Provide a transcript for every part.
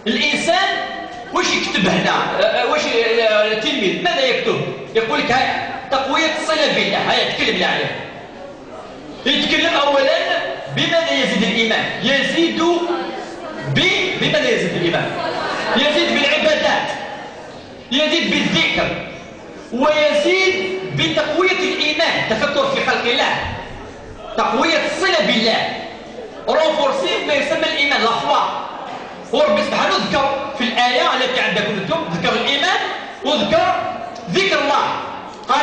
الإنسان واش يكتب هنا؟ واش التلميذ ماذا يكتب؟ يقول لك هاي تقوية الصلة بالله، هاي يتكلم لي عليها. يتكلم أولا بماذا يزيد الإيمان؟ يزيد بماذا يزيد الإيمان؟ يزيد بالعبادات، يزيد بالذكر، ويزيد بتقوية الإيمان، تفكر في خلق الله، تقوية الصلة بالله، رونفورسي ما يسمى الإيمان، الأخلاق. وربي سبحانه ذكر في الآية التي عندكم أنتم، ذكر الإيمان وذكر ذكر الله. قال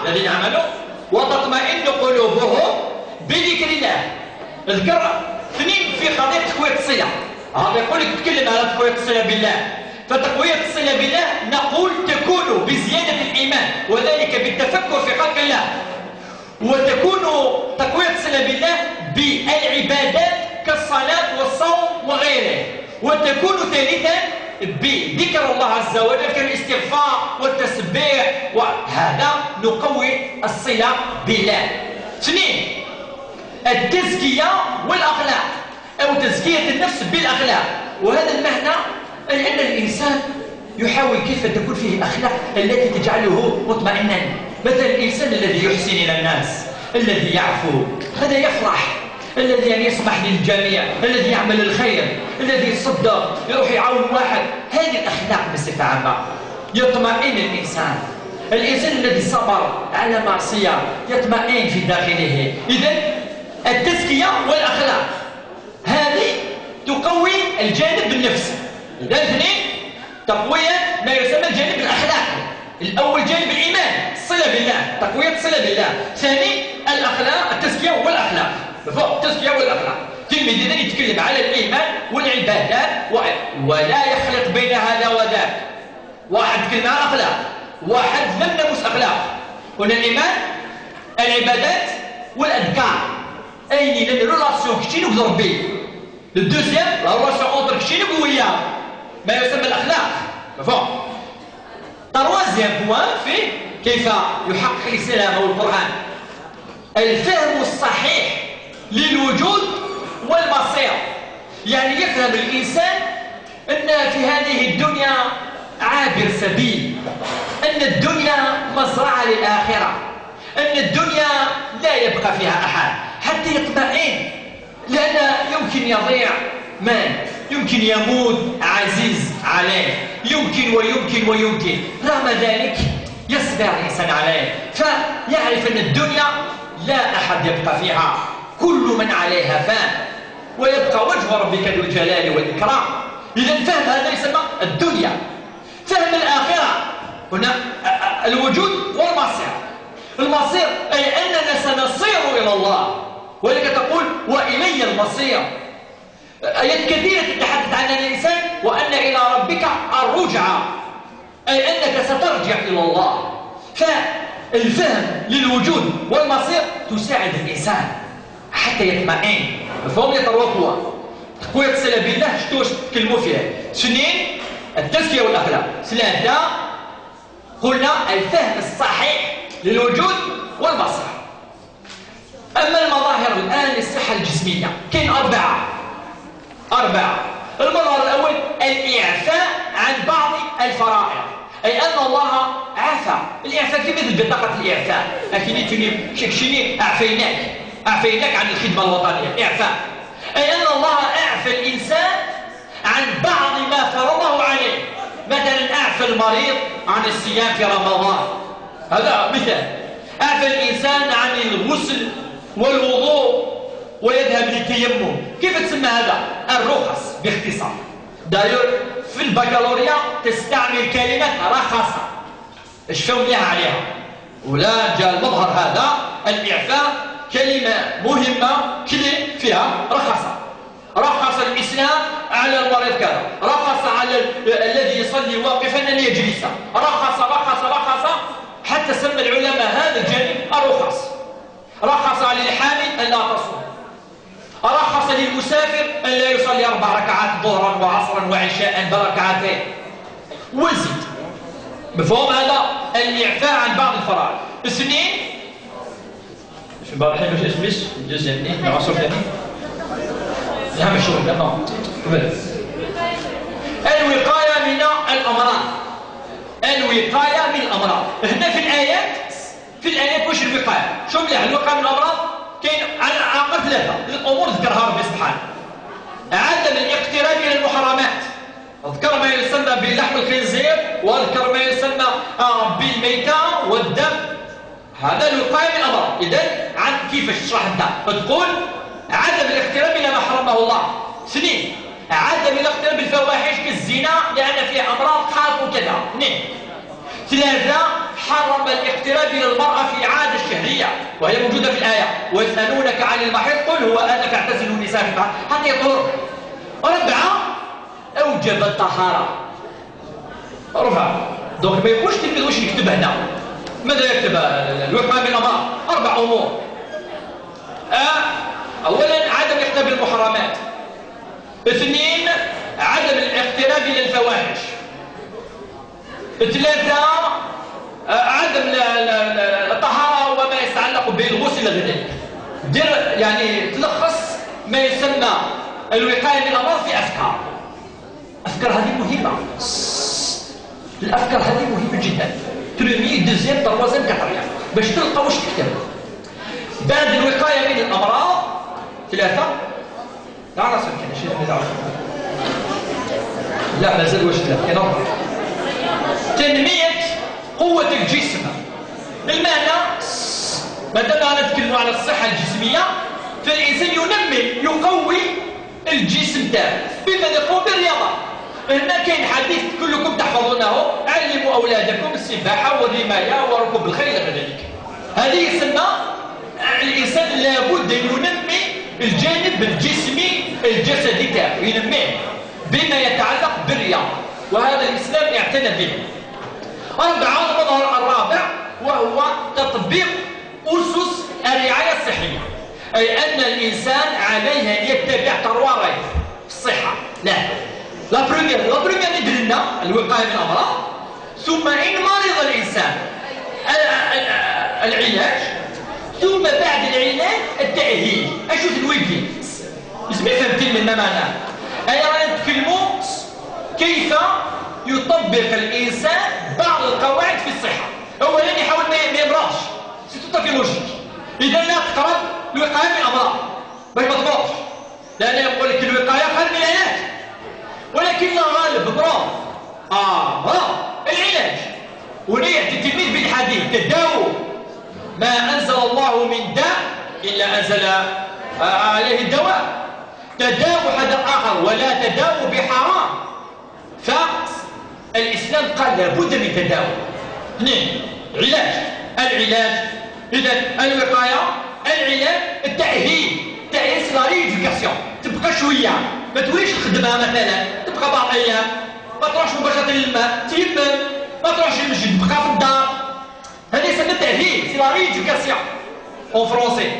الذين آمنوا وتطمئن قلوبهم بذكر الله. ذكر اثنين في قضية تقوية الصلة. هذا يقول لك تكلم على تقوية الصلة بالله. فتقوية الصلة بالله نقول تكون بزيادة الإيمان، وذلك بالتفكر في خلق الله. وتكون تقوية الصلة بالله بالعبادات كالصلاة والصوم وغيره. وتكون ثالثا بذكر الله عز وجل كالاستغفار والتسبيح، وهذا نقوي الصلة بالله. اثنين التزكية والأخلاق، أو تزكية النفس بالأخلاق. وهذا المعنى أن الإنسان يحاول كيف تكون فيه الأخلاق التي تجعله مطمئنا. مثلا الإنسان الذي يحسن إلى الناس، الذي يعفو، هذا يفرح، الذي يعني يسمح للجميع، الذي يعمل الخير، الذي يصدق، يروح يعاون واحد. هذه الأخلاق بصفة عامة يطمئن الإنسان. الإنسان الذي صبر على معصية يطمئن في داخله. إذن التزكية والأخلاق هذه تقوي الجانب النفسي. إذن اثنين تقوية ما يسمى الجانب الأخلاقي. الأول جانب الإيمان، الصلة بالله، تقوية الصلة بالله. ثاني الأخلاق، التزكية والأخلاق. التزكية والأخلاق. تلميذ إذن يتكلم على الإيمان والعبادات ولا يخلط بين هذا وذاك. واحد يتكلم على الأخلاق، واحد لم نمس أخلاق. هنا الإيمان، العبادات والأذكار. أين لن ريلاسيون كشتي نقدر به. الدوزيام لا ريلاسيون أونتر كشتي وياه ما يسمى الأخلاق. تروازيام بوان في كيف يحقق الإسلام والقرآن الفهم الصحيح للوجود والمصير. يعني يفهم الإنسان أن في هذه الدنيا عابر سبيل، أن الدنيا مزرعة للآخرة، أن الدنيا لا يبقى فيها أحد، حتى يطمئن. لأن يمكن يضيع مال، يمكن يموت عزيز عليه، يمكن ويمكن ويمكن. رغم ذلك يصبر الإنسان عليه، فيعرف أن الدنيا لا أحد يبقى فيها، كل من عليها فان، ويبقى وجه ربك ذو الجلال والإكرام. إذا فهم هذا يسمى الدنيا. فهم الآخرة هنا الوجود والمصير. المصير أي أننا سنصير إلى الله، ولذلك تقول وإلي المصير. آيات كثيرة تتحدث عن الإنسان وأن إلى ربك الرجعة، أي أنك سترجع إلى الله. فالفهم للوجود والمصير تساعد الإنسان حتى يطمئن. فهم يتروقوا تقوية الصلة بالله. شتوش تكلموا فيها؟ اثنين التزكية والأخلاق. ثلاثة قلنا الفهم الصحيح للوجود والمصير. أما المظاهر الآن للصحة الجسمية كاين أربعة. المظهر الأول الإعفاء عن بعض الفرائض، أي أن الله عفى. الإعفاء كيف مثل بطاقة الإعفاء، لكن شكشيني أعفيناك عن الخدمة الوطنية. إعفاء أي أن الله أعفى الإنسان عن بعض ما فرضه عليه. مثلا أعفى المريض عن الصيام في رمضان، هذا مثال. أعفى الإنسان عن الغسل والوضوء ويذهب للتيمم. كيف تسمى هذا؟ الرخص باختصار. داير في البكالوريا تستعمل كلمة رخص، اشفوا لها عليها. ولا جاء المظهر هذا الإعفاء كلمة مهمة كلي فيها رخص الإسلام على المريض كذا، رخص على الذي يصلي واقفا أن يجلس، رخص حتى سمى العلماء هذا الجانب الرخص. رخص على الحامل أن لا تصوم، رخص للمسافر أن لا يصلي 4 ركعات ظهرا وعصرا وعشاء بركعتين وزيد. مفهوم هذا الإعفاء عن بعض الفرائض. اثنين شو بقى الحين مش الجزء الثاني نعصر ثاني لا مش هو لا قبل الأمراض، الوقاية من الأمراض. هنا في الآيات واش الوقاية؟ شوف مليح، الوقاية من الأمراض كاين على عقل ثلاثة الأمور ذكرها ربي سبحانه. عدم الاقتراب إلى المحرمات، ذكر ما يسمى بلحم الخنزير، وذكر ما يسمى بالميتة والدم، هذا الوقاية من الأمراض. إذن عن كيفاش تشرح أنت؟ تقول عدم الاقتراب إلى ما حرمه الله. اثنين، عدم الاقتراب بالفواحش كالزنا لأن فيها أمراض خاطئة وكذا. اثنين. ثلاثة، حرم الاقتراب إلى المرأة في عادة الشهرية وهي موجودة في الآية، ويسألونك عن المحيض قل هو أذى فاعتزلوا النساء في الطهر، هذا يطهر. رابعة، أوجب الطهارة. رابعة، دونك ما يقولش تلميذ واش يكتب هنا، ماذا يكتب؟ الوقاية من الأمراض، أربع أمور. أولا عدم الاقتراب بالمحرمات. اثنين، عدم الاقتراب إلى الفواحش. ثلاثة، عدم الطهارة وما يتعلق بالغسل الغذائي. دير يعني تلخص ما يسمى الوقاية من الأمراض في أفكار. أفكار هذه مهمة، الأفكار هذه مهمة جدا. ترمي دوزيام تروازيام كاتريام باش تلقى واش تكتب. بعد الوقاية من الأمراض ثلاثة، لا راسك كذا شيء مزعج، لا مازال واش ثلاثة. تنمية قوة الجسم، بالمعنى مادام نتكلم على الصحة الجسمية فالإنسان يقوي الجسم تاعه بما يقوم بالرياضة. هنا كاين حديث كلكم تحفظونه، علموا أولادكم السباحة والرماية وركوب الخيل كذلك. هذه يسمى الإنسان لابد أن ينمي الجانب الجسمي الجسدي تاعه، ينميه بما يتعلق بالرياضة، وهذا الإسلام اعتنى به. أربعة، المظهر الرابع وهو تطبيق أسس الرعاية الصحية، أي أن الإنسان عليه أن يتبع ترواريث الصحة. لا بريمير ندرنا الوقاية من الأمراض، ثم إن مرض الإنسان العلاج، ثم بعد العلاج التأهيل. أشوف الويكي اسمي فهمتين من معناه. أي رانا نتكلموا كيف يطبق الإنسان بعض القواعد في الصحة. أولا يحاول ما يمرضش، سيتو لوجيك. إذا لا تقرب الوقاية من الأمراض باش ما تمرضش، لأن يقول لك الوقاية خير من العلاج، ولكن لا غالب مرض العلاج. وهنا يأتي التلميذ بالحديث تداووا ما أنزل الله من داء إلا أنزل عليه الدواء. تداووا حدا آخر ولا تداووا بحرام. فالإسلام قال لابد من تداوي. اثنين، العلاج. إذا الوقاية، العلاج، التأهيل سي لا ريديكاسيون. تبقى شوية، ما توليش الخدمة مثلا، تبقى بعض الأيام، ما تروحش مباشرة للماء، تيمم، ما تروحش للمسجد، تبقى في الدار. هذا يسمى التأهيل، سي لا ريديكاسيون أون فرونسي.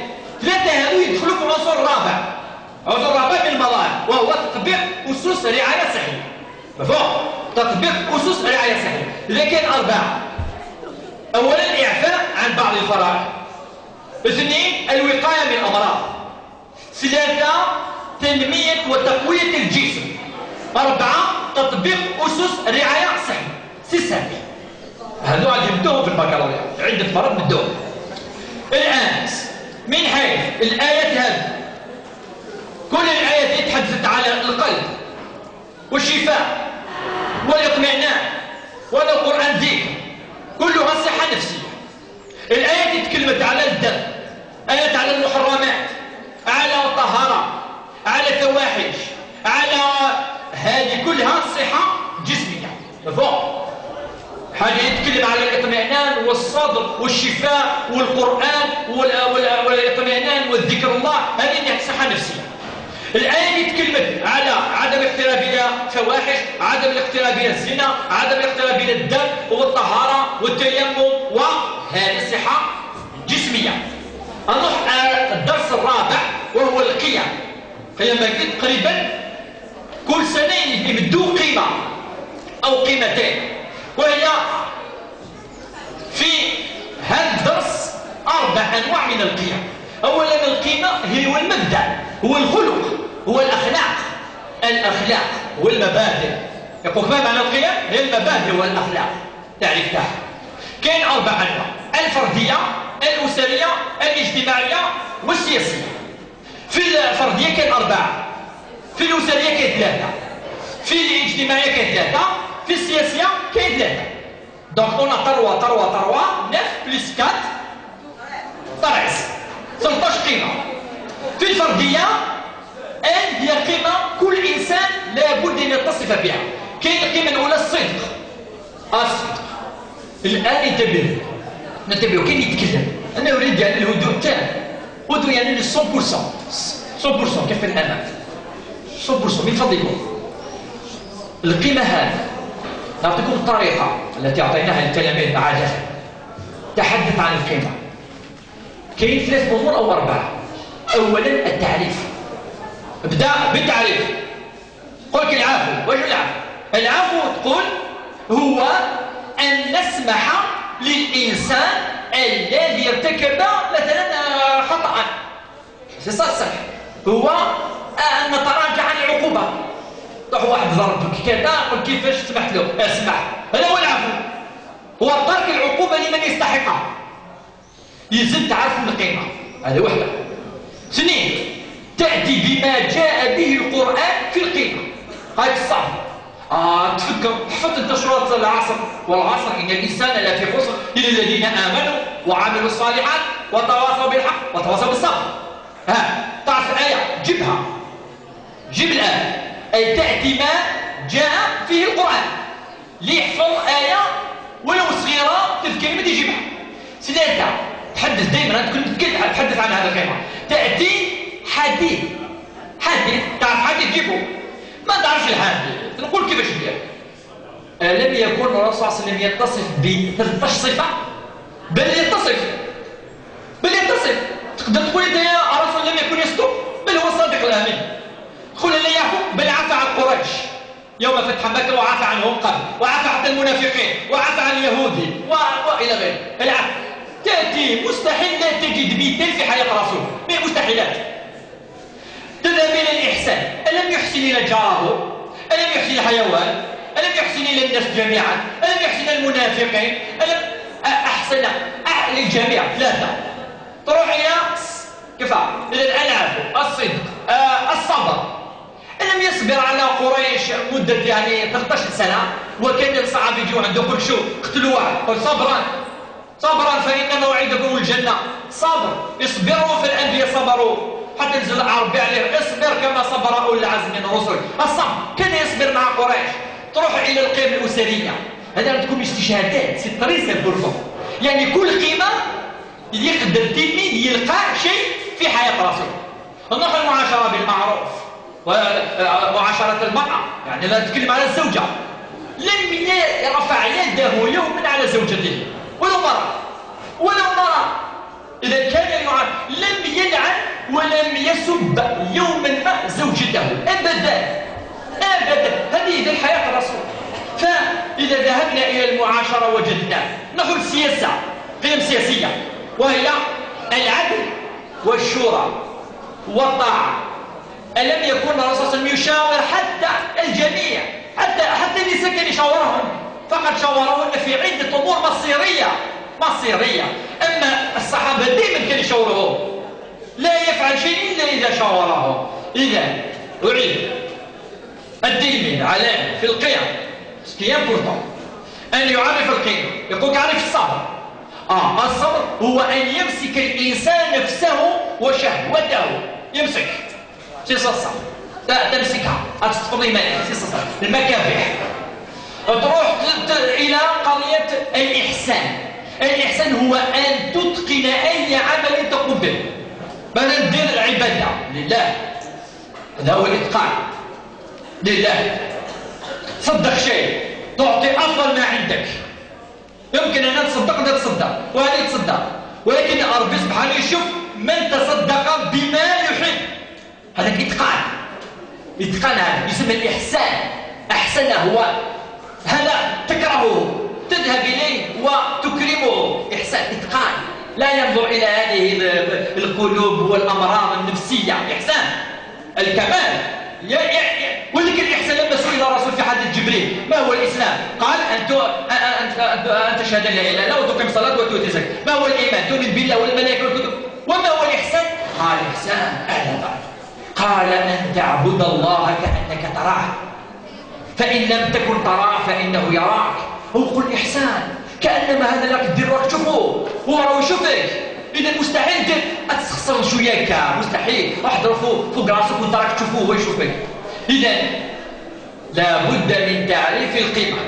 ثلاثة هذو يدخلوا في العنصر الرابع. العنصر الرابع من المظاهر وهو تطبيق أسس الرعاية الصحية. مفهوم؟ تطبيق أسس الرعاية الصحية. إذا كان أربعة، أولا الإعفاء عن بعض الفرائض. اثنين، الوقاية من الأمراض. ثلاثة، تنمية وتقوية الجسم. أربعة، تطبيق أسس الرعاية الصحية. سامي هذو عاد يبدوهم في البكالوريا، عدة مرات بدوهم. الآن من حيث الآيات هذه، كل الآيات يتحدثت على القلب والشفاء والإطمئنان والقرآن ذكر، كلها صحة نفسية. الآيات تكلمت على الدم، آيات على المحرمات، على الطهارة، على الفواحش، على هذه كلها صحة جسمية. مفهوم؟ حاجة يتكلم على الاطمئنان والصبر والشفاء والقرآن والاطمئنان والذكر الله، هذه صحة نفسية. الآية تكلمت على عدم الاقتراب إلى فواحش، عدم الاقتراب إلى الزنا، عدم الاقتراب إلى الدم والطهارة والتيمم، وهذه صحة جسمية. نروح الدرس الرابع وهو القيم. قيم تقريبا كل سنة يبدو قيمة أو قيمتين، وهي في هذا الدرس 4 أنواع من القيم. أولا القيمة هو المبدأ، هو الخلق، هو الأخلاق والمبادئ. يقول ما معنى القيم؟ هي المبادئ والأخلاق. تعريف تاعها كاين 4 أنواع: الفردية، الأسرية، الاجتماعية والسياسية. في الفردية كاين 4، في الأسرية كاين 3، في الاجتماعية كاين 3، في السياسية كاين 3. دونك اون 3 9 بلس 4 13 16 قيمة. في الفردية هي قيمة كل إنسان لابد أن يتصف بها. كاين القيمة الأولى الصدق. الصدق الآن ننتبهوا كاين يتكلم، أنا أريد يعني الهدوء تام، هدوء يعني 100% كيف الأمان 100% من فضلكم. القيمة هذه نعطيكم الطريقة التي أعطيناها للتلاميذ عادة. تحدث عن القيمة. كاين 3 أمور أو 4. أولا التعريف. ابدأ بالتعريف. قل لك العفو. وجه العفو؟ العفو تقول هو أن نسمح للإنسان الذي ارتكب مثلا خطأ. السمح هو أن نتراجع عن العقوبة. طيب واحد ضربك كذا قل كيفاش سمحت له؟ اسمح. هذا هو العفو، هو ترك العقوبة لمن يستحقها. يزيد تعرف القيمة. هذه وحدة. 2 تأتي بما جاء به القرآن في القيمة. هاي الصعب. تفكر حفظت انت شروط العصر والعصر إن الإنسان لا في خسر إلا الذين آمنوا وعملوا الصالحات وتواصوا بالحق وتواصوا بالصبر. تعرف الآية؟ جيب الآية. أي تأتي ما جاء فيه القرآن. اللي يحفظ آية ولو صغيرة تذكر ما تجيبها. 3 تحدث دائما. أنت كنت تحدث عن هذا القيمة. تأتي حديث. تعرف حديث جيبه. ما تعرفش الحديث نقول كيفاش ندير. لم يكن الرسول صلى الله عليه وسلم يتصف ب 13 صفة، بل يتصف. تقدر تقول انت يا الرسول لم يكن يصدق، بل هو الصادق الامين. تقول لا يعفو، بل عفى عن قريش يوم فتح مكة وعفى عنهم قبل، وعفى حتى المنافقين، وعفى عن اليهود والى غيره. العفو تأتي مستحيل لا تجد مثال في حياة الرسول من المستحيلات. تذهب إلى الإحسان. ألم يحسن إلى جاره؟ ألم يحسن الحيوان؟ ألم يحسن إلى الناس جميعا؟ ألم يحسن المنافقين؟ ألم أحسن للجميع؟ 3 تروح إلى كيف؟ إلى العفو، الصدق، الصبر. ألم يصبر على قريش مدة يعني 13 سنة وكان الصعب يجوا عنده كل شيء قتلوا واحد. قل صبرا فإن موعدكم الجنة. صبر. يصبروا في الأنبياء صبروا حتى نزل العربي عليه اصبر كما صبر أولي العزم من الرسل. الصبر كان يصبر مع قريش. تروح إلى القيم الأسرية. هذا تكون استشهادات في الطريق بورفو. يعني كل قيمة يقدر التلميذ يلقى شيء في حياة الرسول. النقل المعاشرة بالمعروف ومعاشرة المرأة، يعني لا نتكلم على الزوجة. لم يرفع يده يوما على زوجته ولو مرة. إذا كان لم يلعن ولم يسب يوما ما زوجته أبدا. هذه إذا حياة الرسول. فإذا ذهبنا إلى المعاشرة وجدنا نحو السياسة، قيم سياسية، وهي العدل والشورى والطاعة. ألم يكن الرسول صلى الله عليه وسلم يشاور حتى الجميع، حتى النساء كان يشاورهن، فقد شاورهن في عدة أمور مصيرية. أما الصحابة دائما كانوا يشاوروه، لا يفعل شيء إلا إذا شاوره. إذا أعيد التلميذ علامة في القيم سكي امبورطون أن يعرف القيم. يقول يعرف الصبر. الصبر هو أن يمسك الإنسان نفسه وشهوته. يمسك الصبر تمسكها تستقضي مالك المكافح. تروح إلى قضية الإحسان هو أن تتقن أي عمل تقوم به. مثلا ندير العبادة لله، هذا هو الإتقان لله. تصدق شيء تعطي أفضل ما عندك. يمكن أن تصدق وهذه تصدق، ولكن ربي سبحانه يشوف من تصدق بما يحب. هذا إتقان هذا يسمى الإحسان. أحسن هو هذا تكرهه تذهب إليه وتكرمه. إحسان إتقان لا ينظر إلى هذه القلوب والأمراض النفسية. إحسان الكمال. ولكن الإحسان لما سئل الرسول في حديث جبريل ما هو الإسلام؟ قال أن تشهد لا إله إلا الله وتقيم الصلاة وتؤتي الزكاة. ما هو الإيمان؟ تؤمن بالله والملائكة والكتب. وما هو الإحسان؟ قال الإحسان أعلى بعد، قال أن تعبد الله كأنك تراه فإن لم تكن تراه فإنه يراك. هو يقول الإحسان كأنما هذا اللي دير راك تشوفوه هو راه يشوفك. إذا مستحيل تستخسر شوية هكا، مستحيل راح تضرب فوق راسك وانت راك تشوفوه هو يشوفك. إذا لابد من تعريف القيمة،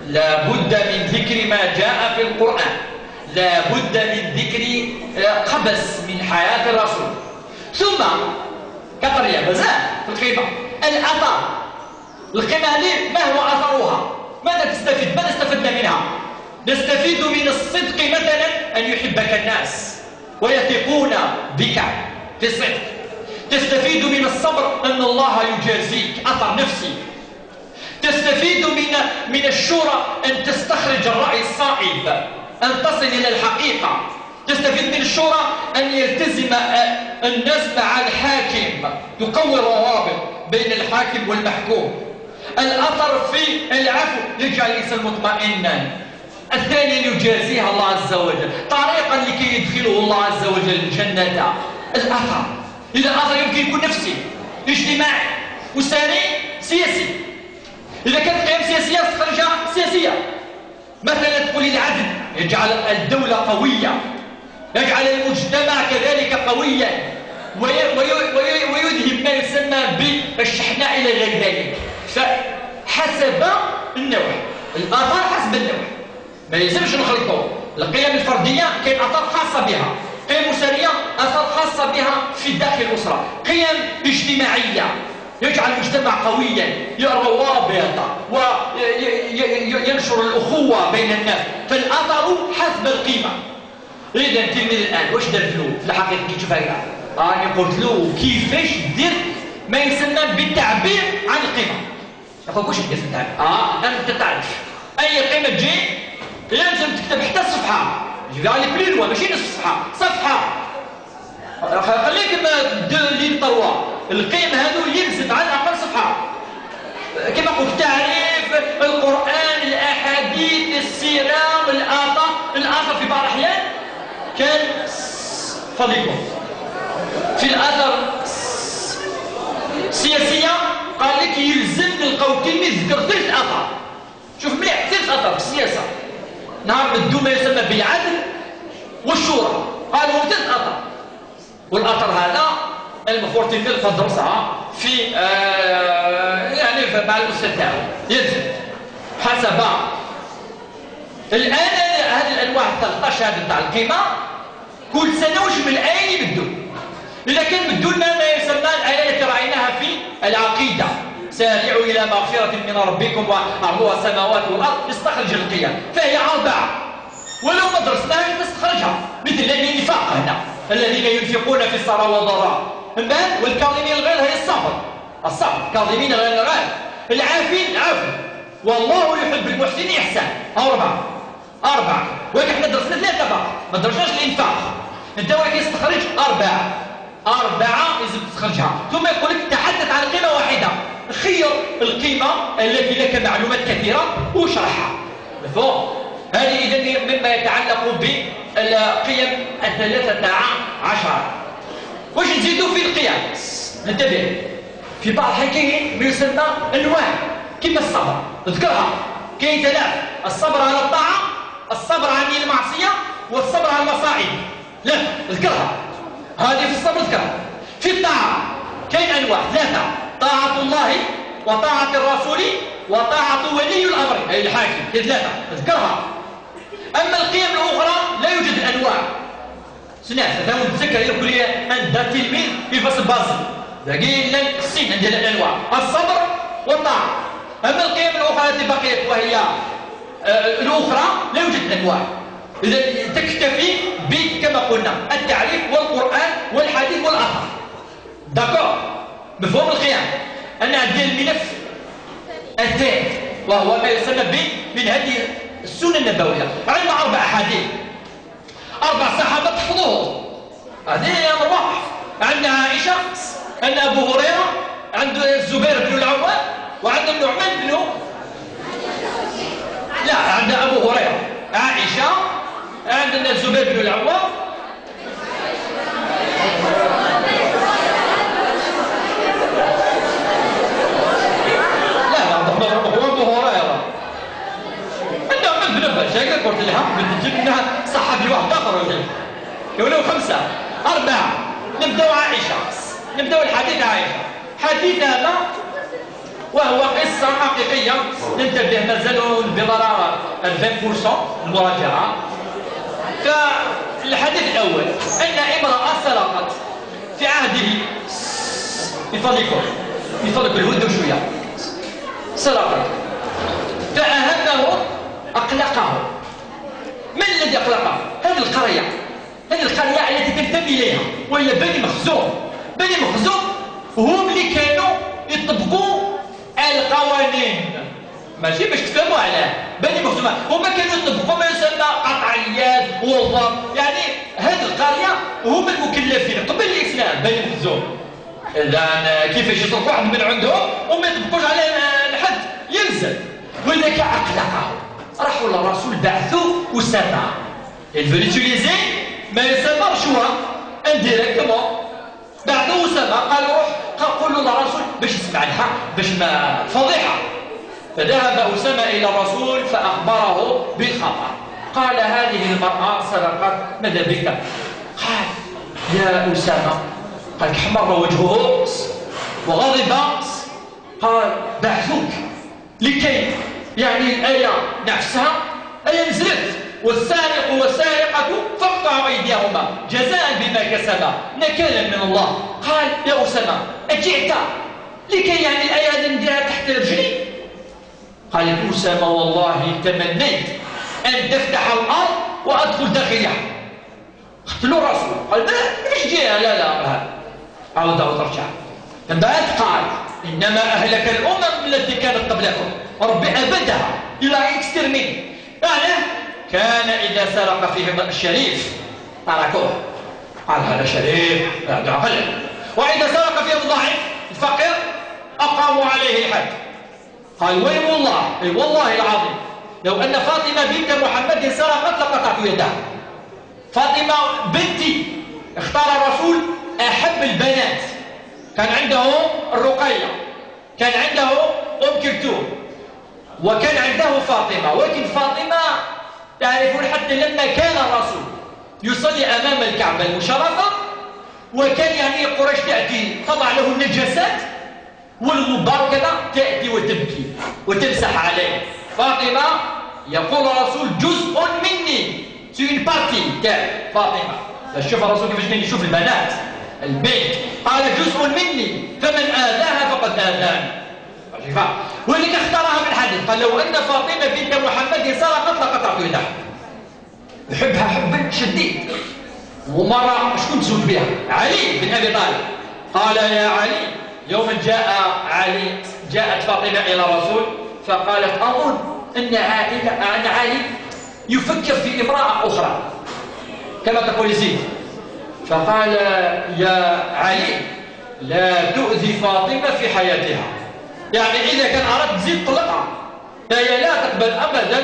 لابد من ذكر ما جاء في القرآن، لابد من ذكر قبس من حياة الرسول. ثم كطريقة بزاف في القيمة الأثر. القيمة هذه ما هو أثرها؟ ماذا تستفيد؟ ماذا استفدنا منها؟ نستفيد من الصدق مثلا أن يحبك الناس ويثقون بك في الصدق. تستفيد من الصبر أن الله يجازيك، أثر نفسي. تستفيد من الشورى أن تستخرج الرأي الصائب، أن تصل إلى الحقيقة. تستفيد من الشورى أن يلتزم الناس مع الحاكم، تقوي الروابط بين الحاكم والمحكوم. الأثر في العفو يجعل الإنسان مطمئنا. الثاني يجازيها الله عز وجل طريقا لكي يدخله الله عز وجل الجنة. الأثر، إذا الأثر يمكن يكون نفسي، اجتماعي، أسري، سياسي. إذا كانت قيم سياسية تخرجها سياسية. مثلا تقول العدل يجعل الدولة قوية، يجعل المجتمع كذلك قويا، ويذهب ما يسمى بالشحناء إلى غير ذلك. فحسب النوع، الآثار حسب النوع، ما يلزمش نخلطوا. القيم الفردية كاين آثار خاصة بها، قيم أسرية آثار خاصة بها في داخل الأسرة، قيم اجتماعية يجعل المجتمع قويا، روابط وينشر الأخوة بين الناس. فالأثر حسب القيمة. إذا التلميذ الآن واش درت له في الحقيقة كي تشوف هكذا؟ راني قلت له كيفاش دير ما يسمى بالتعبير عن القيمة. يقول واش دير في التعبير؟ أنت تعرف أي قيمة تجي لازم تكتب حتى الصفحة. جيبها لي بلي لوا ماشي نصف صفحة، صفحة. خليك دو لين طروا. القيم هذو يلزم على الأقل صفحة. كما قلت تعريف القرآن، الأحاديث، السيرة، الآثار في بعض الأحيان كان فضيكم في الأثر سياسية قال لك يلزم نلقاو التلميذ ذكر 3 أثر. شوف مليح 3 أثر في السياسة. نهار ندو ما يسمى بالعدل والشورى قالوا 3 أثر. والأثر هذا المفروض تلقى درسها في يعني مع الأستاذ تاعو يلزم حسب. الآن هذه الأنواع 13 هذه تاع القيمة كل سنة وش من الآية يبدو. إذا كان بدو لنا ما يسمى الآية التي رأيناها في العقيدة، سارعوا إلى مغفرة من ربكم وأرضها السماوات والأرض، استخرج القيم فهي 4. ولو ما درسناها تستخرجها، مثل الإنفاق هنا الذين ينفقون في السراء والضراء، والكاظمين الغيظ هي الصبر، كاظمين الغيظ، العافين العفو، والله يحب المحسنين إحسان. 4 ولكن احنا درسنا 3 فقط، ما درسناش الإنفاق. انت ولكن استخرج 4 لازم تستخرجها. ثم يقول لك تحدث عن قيمة واحدة، خير القيمة التي لك معلومات كثيرة واشرحها. مفهوم؟ هذه إذن مما يتعلق بالقيم 13. واش نزيدوا في القيم؟ ننتبه في بعض الحكايات ما يسمى أنواع كما الصبر، اذكرها. كاين 3: الصبر على الطاعة، الصبر عن المعصية، والصبر على المصائب. لا اذكرها، هذه في الصبر اذكرها. في الطاعة كاين أنواع 3: طاعة الله وطاعة الرسول وطاعة ولي الأمر أي الحاكم. كاين 3 اذكرها. أما القيم الأخرى لا يوجد أنواع. سناس هذا نتذكر يقول لي أنت تلميذ في فصل باسل لكن لن السن ديال الأنواع الصبر والطاعة. أما القيم الأخرى التي بقيت وهي الأخرى لا يوجد أنواع. إذا تكتفي كما قلنا التعريف والقرآن والحديث والأثر. داكور؟ مفهوم القيام أن عندي الملف الثالث وهو ما يسمى من هذه السنة النبوية. عندنا 4 أحاديث، 4 صحابة تحفظوهم، هذه أمر واضح. عندنا عائشة، عندنا أبو هريرة، عند الزبير بن العوام، وعند النعمان بن عندنا الزبير بن العوام. قلت لها بدي منها صحابي واحد اخر يولوا 5 4. نبداو عائشه، نبداو الحديث عائشه. حديث هذا وهو قصه حقيقيه ننتبه مازال بضرر 20% المراجعه. فالحديث الاول ان امراه سرقت في عهده، من فضلكم الهدوا شويه، سرقت فاهمه اقلقه. من الذي أقلقه؟ هذه القرية التي تنتمي إليها، وهي بني مخزوم. بني مخزوم هم اللي كانوا يطبقوا القوانين، ماشي باش تفهموا علاه. بني مخزوم هما كانوا يطبقوا ما يسمى قطع اليد والضرب، يعني هذه القرية هم المكلفين قبل الإسلام. بني مخزوم إذا كيفاش يصرف واحد من عندهم وما يطبقوش عليه الحد ينزل، ولذلك أقلقه. راحوا للرسول بعثوا أسامة. Il veut utiliser ما يسمى رشوة indirectement. بعثوا أسامة قالوا روح قول له للرسول باش يسمع الحق، باش ما فضيحة. فذهب أسامة إلى الرسول فأخبره بالخبر. قال هذه المرأة سرقت، ماذا بك؟ قال يا أسامة، قال احمر وجهه وغضب. قال بعثوك لكي يعني الآية نفسها آية نزلت والسارق والسارقة فاقطعوا أيديهما جزاء بما كسبا نكالا من الله. قال يا أسامة أجئت لكي يعني الآية هذه نديرها تحت رجلي؟ قال أسامة والله تمنيت أن تفتح الأرض وأدخل داخلها. قتلوا الرسول. قال مش جيها، لا عاود ترجع. من بعد قال إنما أهلك الأمم التي كانت قبلكم، ربي أبدها إلى إكسترمين. يعني كان إذا سرق فيهم الشريف تركوه، قال هذا شريف هذا عقل، وإذا سرق فيهم الضعيف الفقير أقاموا عليه الحد. قال وي والله، أي والله العظيم لو أن فاطمة بنت محمد سرقت لقطعت يدها. فاطمة بنتي اختار الرسول أحب البنات، كان عنده الرقية، كان عنده أم كلثوم، وكان عنده فاطمة. ولكن فاطمة تعرفون حتى لما كان الرسول يصلي أمام الكعبة المشرفة وكان يعني قريش تأتي تضع له النجاسات والغبار كذا تأتي وتبكي وتمسح عليه. فاطمة يقول الرسول جزء مني، سين بارتي تاع فاطمة. فشوف الرسول كيفاش كان يشوف البنات البيت، قال جزء مني فمن آذاها فقد آذاني. ولذلك اختارها من حديث قال لو أن فاطمة بنت محمد سرقت لقطعت يدها. يحبها حب شديد. ومرة شكون تزوج بها؟ علي بن أبي طالب. قال يا علي، يوم جاءت فاطمة إلى الرسول فقالت أظن أن علي يفكر في امرأة أخرى كما تقول زيد. فقال يا علي لا تؤذي فاطمة في حياتها، يعني إذا كان أردت تزيد طلقها فهي لا تقبل أبدا.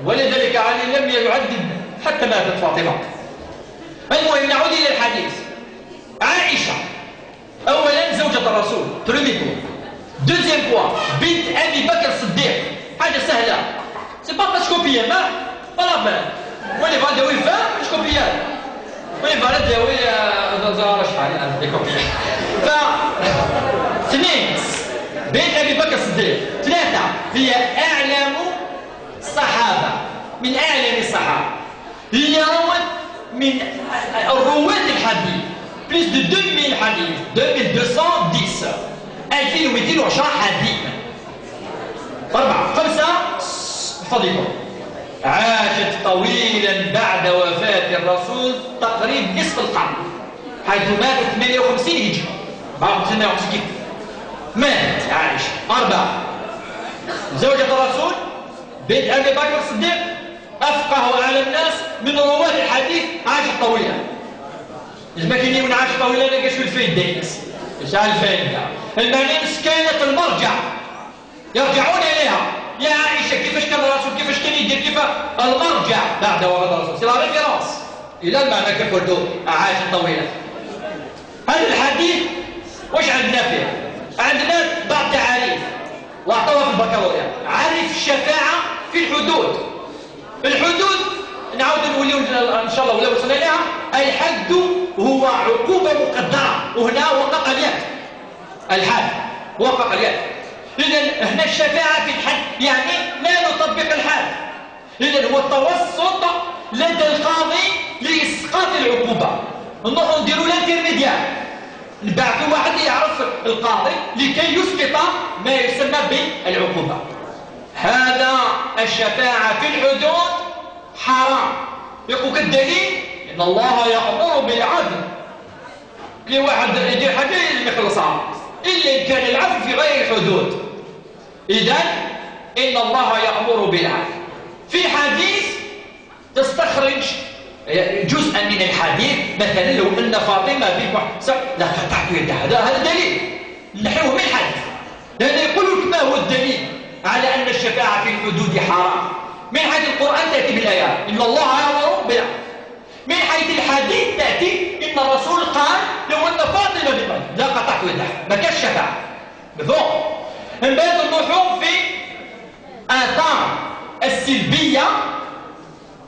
ولذلك علي لم يعدد حتى ماتت فاطمة. المهم نعود إلى الحديث. عائشة أولا زوجة الرسول ترميكو، دوزيام بوا بنت أبي بكر الصديق، حاجة سهلة سي با تشكوبيا ما طلب ولي فالدي وي فا تشكوبيا ولي فالدي وي زار شحال ديكوبيا. ف 2 بنت أبي بكر الصديق. 3 هي أعلم الصحابة، من أعلم الصحابة، هي روت من الرواة الحديث بليس دو 2000 حديث، 2210 2210 حديث. 4 5 فضيلة عاشت طويلا بعد وفاة الرسول تقريبا نصف القرن، حيث مات 58 هجري. بعض 58 مات عائشة. 4 زوجة الرسول بنت أبي بكر الصديق، أفقه على الناس من رواة الحديث، عاشت طويلا. إذا ما كان يكون عاش طويلا لقى شو الفايدة الناس؟ إيش الفايدة؟ المعنيس كانت المرجع يرجعون إليها. يا عائشة كيفاش كان الرسول، كيفاش كان يدير، كيف المرجع بعد وفاة الرسول، سي لا ريفيرونس الى المعنى كيف قلتوا عاشا طويلا. هذا الحديث واش عندنا فيه؟ عندنا بعض التعاريف واعطوها في البكالوريا. عارف الشفاعه في الحدود. الحدود نعاود نوليو ان شاء الله ولا وصلنا لها. الحد هو عقوبه مقدره، وهنا وقع اليد. الحد وقع اليد. اذا هنا الشفاعه في الحد يعني لا نطبق الحد. اذا هو التوسط لدى القاضي لاسقاط العقوبه. نروحوا نديروا الانترميديار، نبعثوا واحد يعرف القاضي لكي يسقط ما يسمى بالعقوبه. هذا الشفاعه في الحدود حرام. يقول الدليل ان الله يأمر بالعدل. كل واحد يدير حاجه يخلصها الا ان كان العدل في غير الحدود. اذا ان الله يأمر بالعدل. في حديث تستخرج جزءا من الحديث، مثلا لو ان فاطمه بنت لا قطعت يدها، هذا دليل نحوه من الحديث. لأن يقول لك ما هو الدليل على ان الشفاعه في الحدود حرام؟ من حيث القرآن تأتي بالآيات إن الله يأمر بالعدل. من حيث الحديث تأتي إن الرسول قال لو أن فاطمة بنت لا قطعت يدها، ما كانش شفاعة. مفهوم؟ من بعد النحو في آثار السلبية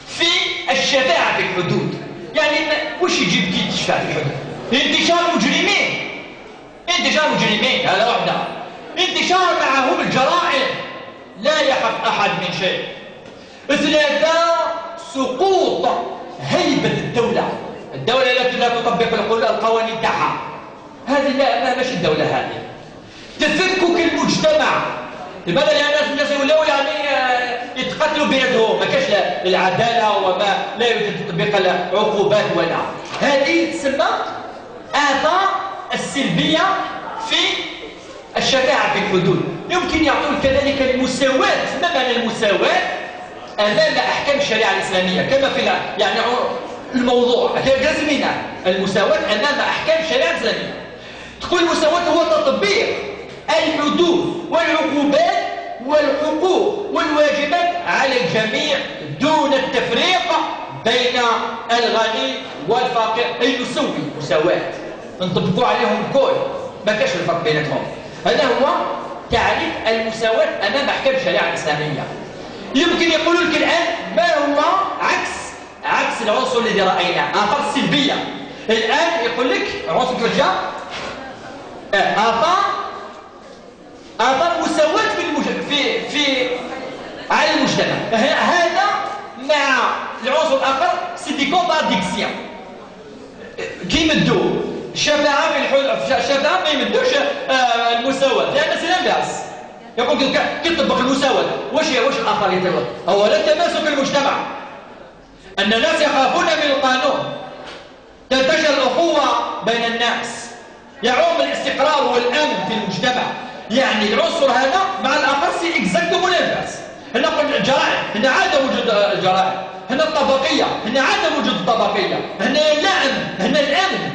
في الشفاعة في الحدود. يعني وش يجيب كي تشفع في الحدود؟ انتشار مجرمين. انتشار مجرمين هذا واحدة. انتشار معهم الجرائم لا يخف أحد من شيء. ثلاثة سقوط هيبة الدولة. الدولة التي لا تطبق القوانين تاعها، هذه لا ماشي الدولة هذه. تفكك المجتمع. لماذا؟ لأن الناس ولاو يعني يتقتلوا بيناتهم، ما كاش العدالة وما لا يوجد تطبيق العقوبات ولا. هذه تسمى آثار السلبية في الشفاعة في الحدود. يمكن يعطون كذلك المساواة. ما معنى المساواة؟ أمام أحكام الشريعة الإسلامية كما في يعني الموضوع جزمنا المساواة أمام أحكام الشريعة الإسلامية. تقول المساواة هو تطبيق الحدود والعقوبات والحقوق والواجبات على الجميع دون التفريق بين الغني والفقير. أي نسوي مساواة نطبقوا عليهم كل، ما كاش الفرق بيناتهم. هذا هو تعريف المساواة أمام أحكام الشريعة الإسلامية. يمكن يقولوا لك الآن ما هو عكس العنصر الذي رأيناه، آثار السلبية. الآن يقول لك عنصر الرجال آثار مساواة في على المجتمع. هذا مع العنصر الآخر سي دي كونتراديكسيون. كي يمدوا الشفاعة في الشفاعة ما يمدوش المساواة، لأن سي لانفيرس. يقول لك كي تطبق المساواة واش الآخر يطبق؟ أولا تماسك المجتمع، أن الناس يخافون من القانون، تنتشر الأخوة بين الناس، يعم الاستقرار والأمن في المجتمع. يعني العنصر هذا مع الآخر سي اكزاكتومون لانفيرس. هنا قلنا الجرائم، هنا عدم وجود الجرائم. هنا الطبقية، هنا عدم وجود الطبقية. هنا اللعن، هنا الأمن.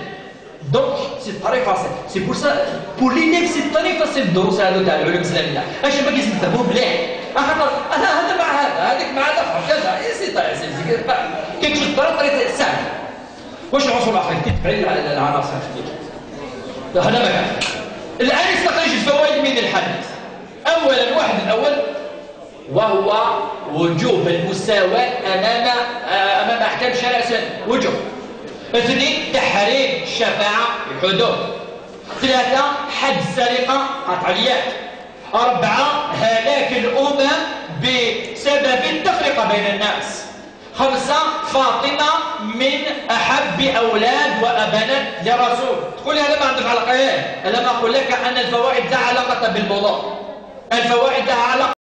دونك سي طري فاصل. سي بور سا بور ليليف سي طري فاصل. الدروس هذو تاع العلوم الإسلامية اش باقي يسمعوه مليح. خاطر هذا مع هذا، هذيك مع الآخر كذا. سي طري كي تشوف طريقة سهل. واش العنصر الآخر تتبعي على العناصر هذا ما كان. الآن يستخرج الفوائد من الحديث. أولا واحد الأول وهو وجوب المساواة أمام أحكام الشريعة الإسلامية. وجوب. اثنين تحريم الشفاعة في الحدود. ثلاثة حد السرقة قطع اليد. أربعة هلاك الأمم بسبب التفرقة بين الناس. خمسة فاطمة من أحب أولاد وأبنات لرسول. تقول هذا ما عندك علاقة. أنا ما أقول لك أن الفوائد لها علاقة بالموضوع. الفوائد لها علاقة